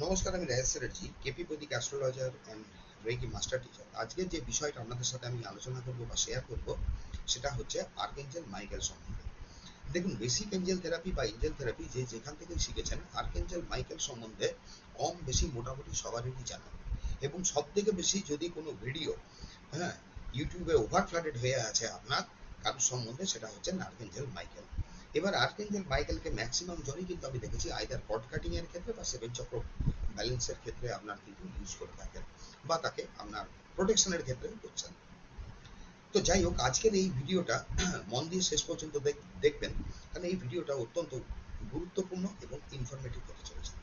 নমস্কার, আমি Rajesh Chatterjee, KP Vedic astrologer and Reiki master teacher. আজকের যে বিষয়টা আপনাদের সাথে আমি আলোচনা করব বা শেয়ার করব, সেটা হচ্ছে আর্কএঞ্জেল মাইকেল সম্বন্ধে। দেখুন, বেসিক এঞ্জেল থেরাপি বা এঞ্জেল থেরাপি যে যেখান থেকে শিখেছেন, আর্কএঞ্জেল মাইকেল সম্বন্ধে কম বেশি মোটামুটি সবারই জানা। এবং সব থেকে বেশি যদি কোনো ভিডিও, হ্যাঁ, ইউটিউবে ওভার ফ্লাডেড হয়ে আছে আপনার কারোর সম্বন্ধে, সেটা হচ্ছে আর্কএঞ্জেল মাইকেল। এবার আর্কএঞ্জেল মাইকেলকে ম্যাক্সিমাম জনই কিন্তু আমি দেখেছি আইদার কর্ড কাটিং এর ক্ষেত্রে বা সেভেন চক্র ব্যালেন্সের ক্ষেত্রে আপনার কিন্তু ইউজ করে থাকেন, বা তাকে আপনার প্রোটেকশনের ক্ষেত্রে করছেন। তো যাই হোক, আজকের এই ভিডিওটা মন দিয়ে শেষ পর্যন্ত দেখবেন, কারণ এই ভিডিওটা অত্যন্ত গুরুত্বপূর্ণ এবং ইনফরমেটিভ হতে চলেছে।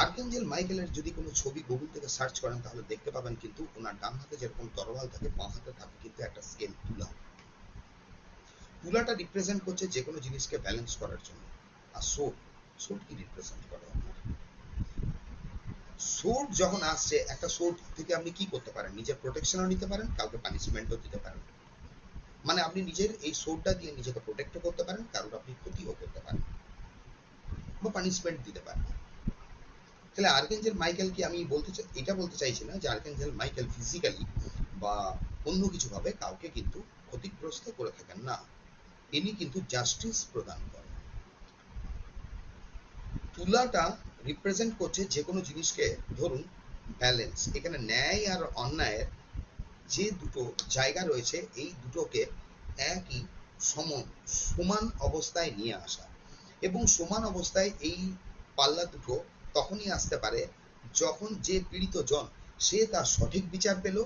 আর্কেঞ্জেল মাইকেলের যদি কোনো ছবি গুগল থেকে সার্চ করেন, তাহলে দেখতে পাবেন কিন্তু ওনার ডান হাতে যেরকম তরোয়াল থাকে, বাঁ হাতে থাকে কিন্তু একটা স্কেল, তুলা। তুলাটা রিপ্রেজেন্ট করছে যে কোনো জিনিসকে ব্যালেন্স করার জন্য। আর সোড, সোড কি রিপ্রেজেন্ট করে আপনার? সোড যখন আসছে, একটা সোড থেকে আপনি কি করতে পারেন? নিজের প্রোটেকশনও নিতে পারেন, কাউকে পানিশমেন্টও দিতে পারেন। মানে আপনি নিজের এই সোডটা দিয়ে নিজেকে প্রোটেক্টও করতে পারেন, কারোর আপনি ক্ষতিও করতে পারেন, বা পানিশমেন্ট দিতে পারেন। তাহলে আর্কেঞ্জেল মাইকেল কি, আমি এটা বলতে চাইছি না যে আর্কেঞ্জেল মাইকেল ফিজিক্যালি বা অন্য কিছু ভাবে কাউকে কিন্তু ক্ষতিগ্রস্ত করে থাকেন না। ইনি কিন্তু জাস্টিস প্রদান করেন। তুলাটা রিপ্রেজেন্ট করছে যে কোনো জিনিসকে, ধরুন ব্যালেন্স, এখানে ন্যায় আর অন্যায়ের যে দুটো জায়গা রয়েছে, এই দুটোকে একই সমান অবস্থায় নিয়ে আসা। এবং সমান অবস্থায় এই পাল্লা দুটো তখনই আসতে পারে যখন যে পীড়িত জন, সে তার সঠিক বিচার পেল,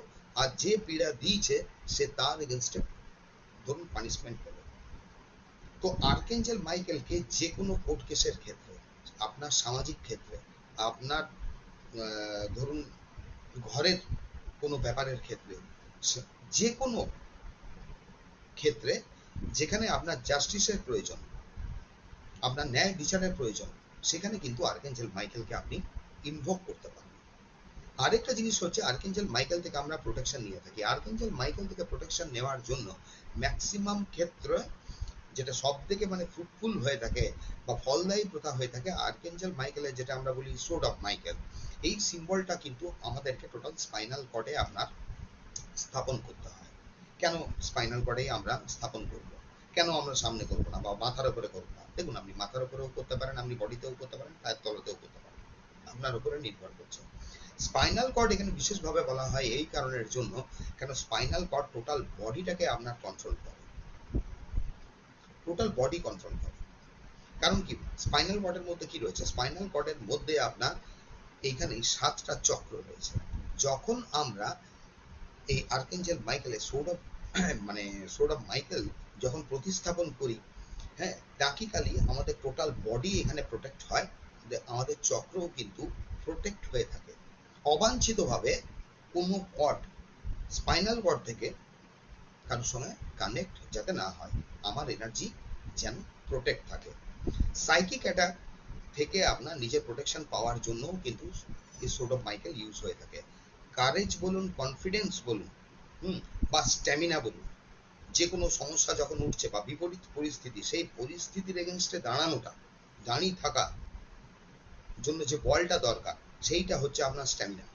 আর যে পীড়া দিয়েছে সে তার এগেনস্টে ধরুন পানিশমেন্ট পেল। তো আর্কেঞ্জেল মাইকেলকে যে কোনো কোর্ট কেসের ক্ষেত্রে, আপনার সামাজিক ক্ষেত্রে, আপনার ধরুন ঘরের কোনো ব্যাপারের ক্ষেত্রে, যে কোনো ক্ষেত্রে যেখানে আপনার জাস্টিসের প্রয়োজন, আপনার ন্যায় বিচারের প্রয়োজন, সেখানে কিন্তু আর্কেঞ্জেল মাইকেলকে আপনি ইনভোক করতে পারেন। আরেকটা জিনিস হচ্ছে, আর্কেঞ্জেল মাইকেল থেকে আমরা প্রোটেকশন নিয়ে থাকি। আর্কেঞ্জেল মাইকেল থেকে প্রোটেকশন নেওয়ার জন্য ম্যাক্সিমাম ক্ষেত্রে যেটা সব থেকে মানে ফ্রুটফুল হয়ে থাকে বা ফলদায়ী প্রথা হয়ে থাকে, আর্কেঞ্জেল মাইকেলের যেটা আমরা বলি সোড অফ মাইকেল, এই সিম্বলটা কিন্তু আমাদেরকে টোটাল স্পাইনাল কর্ডে আপনার স্থাপন করতে হয়। কেন স্পাইনাল কর্ডেই আমরা স্থাপন করব? কেন আমরা সামনে করব না বা মাথার উপরে করব না? দেখুন, আপনি মাথার উপরেও করতে পারেন, আপনি বডিতেও করতে পারেন, পায়ের তলাতেও করতে পারেন, আপনার উপরে নির্ভর করছে। স্পাইনাল কর্ড এখানে বিশেষভাবে বলা হয় এই কারণের জন্য, কেন স্পাইনাল কর্ড টোটাল বডিটাকে আপনার কন্ট্রোল করে, টোটাল বডি কন্ট্রোল করে। কারণ কি, স্পাইনাল কর্ডের মধ্যে কি রয়েছে? স্পাইনাল কর্ডের মধ্যে আপনার এইখানে 7টা চক্র রয়েছে। যখন আমরা এই আর্কেঞ্জেল মাইকেলের সোড অফ মানে সোড অফ মাইকেল যখন প্রতিস্থাপন করি, হ্যাঁ, প্র্যাকটিক্যালি আমাদের টোটাল বডি এখানে প্রোটেক্ট হয়, আমাদের চক্রও কিন্তু প্রোটেক্ট হয়ে থাকে। অবাঞ্ছিতভাবে কোনো কর্ড, স্পাইনাল কর্ড থেকে কারোর সঙ্গে কানেক্ট যাতে না হয়, আমার এনার্জি যেন প্রোটেক্ট থাকে। সাইকিক অ্যাটাক থেকে আপনার নিজের প্রোটেকশন পাওয়ার জন্যও কিন্তু এই সোড অফ মাইকেল ইউজ হয়ে থাকে। কারেজ বলুন, কনফিডেন্স বলুন, বা স্ট্যামিনা বলুন, যে কোনো সমস্যা যখন উঠছে বা বিপরীত পরিস্থিতি, সেই পরিস্থিতির এগেনস্টে দাঁড়ানোটা, দাঁড়িয়ে থাকা জন্য যে বলটা দরকার, সেইটা হচ্ছে আপনার স্ট্যামিনা।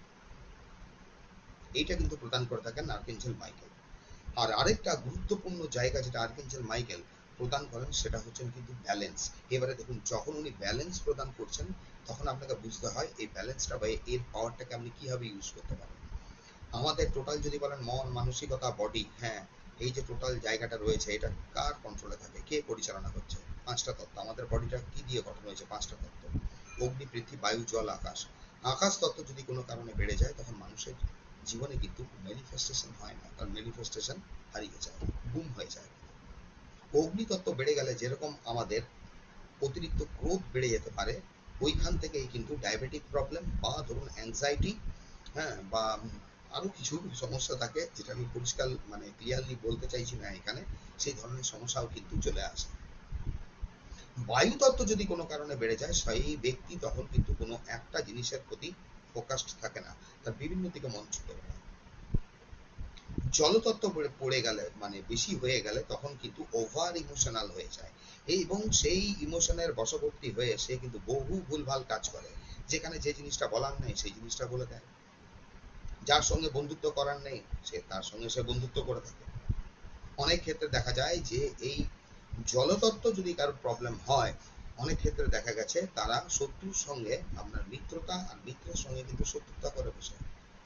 এইটা কিন্তু প্রদান করে থাকেন আর্কেঞ্জেল মাইকেল। আর আরেকটা গুরুত্বপূর্ণ জায়গা যেটা আর্কেঞ্জেল মাইকেল প্রদান করেন, সেটা হচ্ছেন কিন্তু ব্যালেন্স। এবারে দেখুন, যখন উনি ব্যালেন্স প্রদান করছেন, তখন আপনাকে বুঝতে হয় এই ব্যালেন্সটা বা এর পাওয়ারটাকে আপনি কিভাবে ইউজ করতে পারেন। আমাদের টোটাল যদি বলেন মন, মানসিকতা, বডি, হ্যাঁ, এই যে টোটাল জায়গাটা রয়েছে, এটা কার কন্ট্রোলে থাকে, কে পরিচালনা করছে? 5টা তত্ত্ব। আমাদের বডিটা কি দিয়ে গঠন হয়েছে? 5টা তত্ত্ব: অগ্নি, পৃথিবী, বায়ু, জল, আকাশ। আকাশ তত্ত্ব যদি কোনো কারণে বেড়ে যায়, তখন মানুষের জীবনে কিন্তু ম্যানিফেস্টেশন হয় না, তার ম্যানিফেস্টেশন হারিয়ে যায়, গুম হয়ে যায়। অগ্নিতত্ত্ব বেড়ে গেলে যেরকম আমাদের অতিরিক্ত ক্রোধ বেড়ে যেতে পারে, ওইখান থেকেই কিন্তু ডায়াবেটিক প্রবলেম বা ধরুন অ্যাংজাইটি, হ্যাঁ, বা আরো কিছু সমস্যা থাকে, যেটা আমি পরিষ্কার মানে ক্লিয়ারলি বলতে চাইছি না এখানে, সেই ধরনের সমস্যাও কিন্তু চলে আসে। বায়ু তত্ত্ব যদি কোনো কারণে বেড়ে যায়, সেই ব্যক্তি তখন কিন্তু কোনো একটা জিনিসের প্রতি ফোকাসড থাকে না, তার বিভিন্ন দিকে মন ছুটে বেড়ায়। জলতত্ত্ব পড়ে গেলে মানে বেশি হয়ে গেলে, তখন কিন্তু ওভার ইমোশনাল হয়ে যায়, এবং সেই ইমোশনের বশবর্তী হয়ে সে কিন্তু বহু ভুলভাল কাজ করে। যেখানে যে জিনিসটা বলার নেই সেই জিনিসটা বলে দেয়, যার সঙ্গে বন্ধুত্ব করার নেই তার সঙ্গে সে বন্ধুত্ব করে থাকে। অনেক ক্ষেত্রে দেখা যায় যে এই জলতত্ত্ব যদি কারোর প্রবলেম হয়, অনেক ক্ষেত্রে দেখা গেছে তারা শত্রুর সঙ্গে আপনার মিত্রতা, আর মিত্রের সঙ্গে কিন্তু শত্রুতা করে বসে,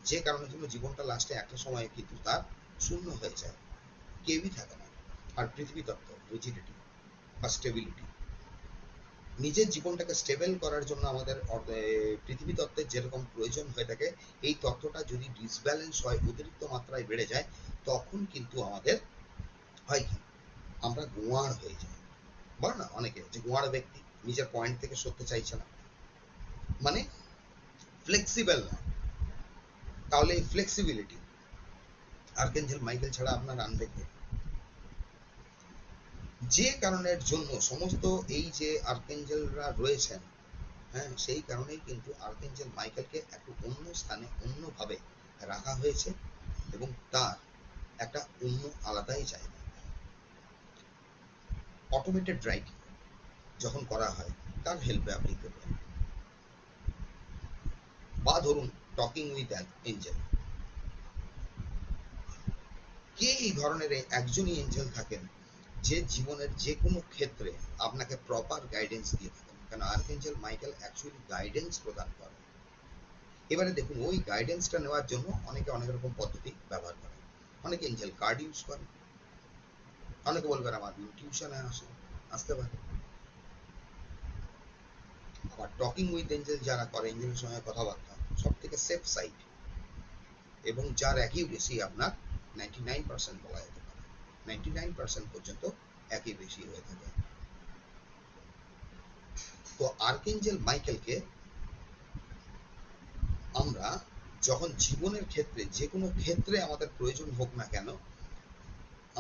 যে কারণে জন্য জীবনটা লাস্টে একটা সময়ে কিন্তু তার শূন্য হয়ে যায়, কেউই থাকে না। আর পৃথিবী তত্ত্ব রিজিডিটি বা স্টেবিলিটি, নিজের জীবনটাকে স্টেবল করার জন্য আমাদের পৃথিবী তত্ত্বের যেরকম প্রয়োজন হয়ে থাকে, এই তত্ত্বটা যদি ডিসব্যালেন্স হয়, অতিরিক্ত মাত্রায় বেড়ে যায়, তখন কিন্তু আমাদের হয় কি, আমরা গোয়াড় হয়ে যাই। বলে না অনেকে যে গোয়াড় ব্যক্তি নিজের পয়েন্ট থেকে সরতে চাইছে না, মানে ফ্লেক্সিবল না। তাহলে এই ফ্লেক্সিবিলিটি আর্কেঞ্জেল মাইকেল ছাড়া আপনার আনবে কে? যে কারণের জন্য সমস্ত এই যে আর্কেঞ্জেলরা রয়েছেন, হ্যাঁ, সেই কারণেই কিন্তু আর্কেঞ্জেল মাইকেলকে একটু অন্য স্থানে অন্যভাবে রাখা হয়েছে, এবং তার একটা অন্য আলাদাই জায়গা। অটোমেটেড রাইটিং যখন করা হয় তার হেল্পে আপনি করবেন, বা ধরুন টকিং উইথ এঞ্জেল, কে এই ধরনের একজনই এঞ্জেল থাকেন যে জীবনের যে কোনো ক্ষেত্রে আপনাকে প্রপার গাইডেন্স দিয়ে থাকেন, কারণ আর্কেঞ্জেল মাইকেল অ্যাকচুয়ালি গাইডেন্স প্রদান করে। এবারে দেখুন, ওই গাইডেন্সটা নেওয়ার জন্য অনেকে অনেক রকম পদ্ধতি ব্যবহার করে। অনেকে এঞ্জেল কার্ড ইউজ করে, অনেকে বলবেন আমার ইনটিউশনে আসতে পারে। আবার টকিং উইথ এঞ্জেল যারা করে, এঞ্জেলের সঙ্গে কথাবার্তা, সব থেকে সেফ সাইড এবং যার অ্যাকিউরেসি আপনার 99% বলা যেতে পারে, 99% পর্যন্ত অ্যাকিউরেসি হয়ে থাকে। তো আর্কেঞ্জেল মাইকেলকে আমরা যখন জীবনের ক্ষেত্রে যে কোনো ক্ষেত্রে আমাদের প্রয়োজন হোক না কেন,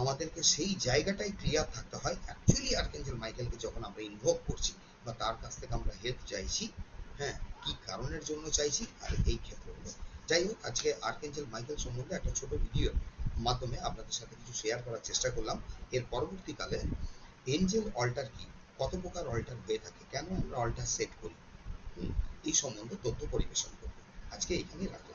আমাদেরকে সেই জায়গাটাই ক্লিয়ার থাকতে হয়। অ্যাকচুয়ালি আর্কেঞ্জেল মাইকেলকে যখন আমরা ইনভোক করছি বা তার কাছ থেকে আমরা হেল্প চাইছি, হ্যাঁ, কি কারণের জন্য চাইছি, আর এই ক্ষেত্রগুলো। যাই হোক, আজকে আর্কেঞ্জেল মাইকেল সম্বন্ধে একটা ছোট ভিডিওর মাধ্যমে আপনাদের সাথে কিছু শেয়ার করার চেষ্টা করলাম। এর পরবর্তীকালে এঞ্জেল অল্টার কি, কত প্রকার অল্টার হয়ে থাকে, কেন আমরা অল্টার সেট করি, এই সম্বন্ধে তথ্য পরিবেশন করব। আজকে এখানেই রাখলাম।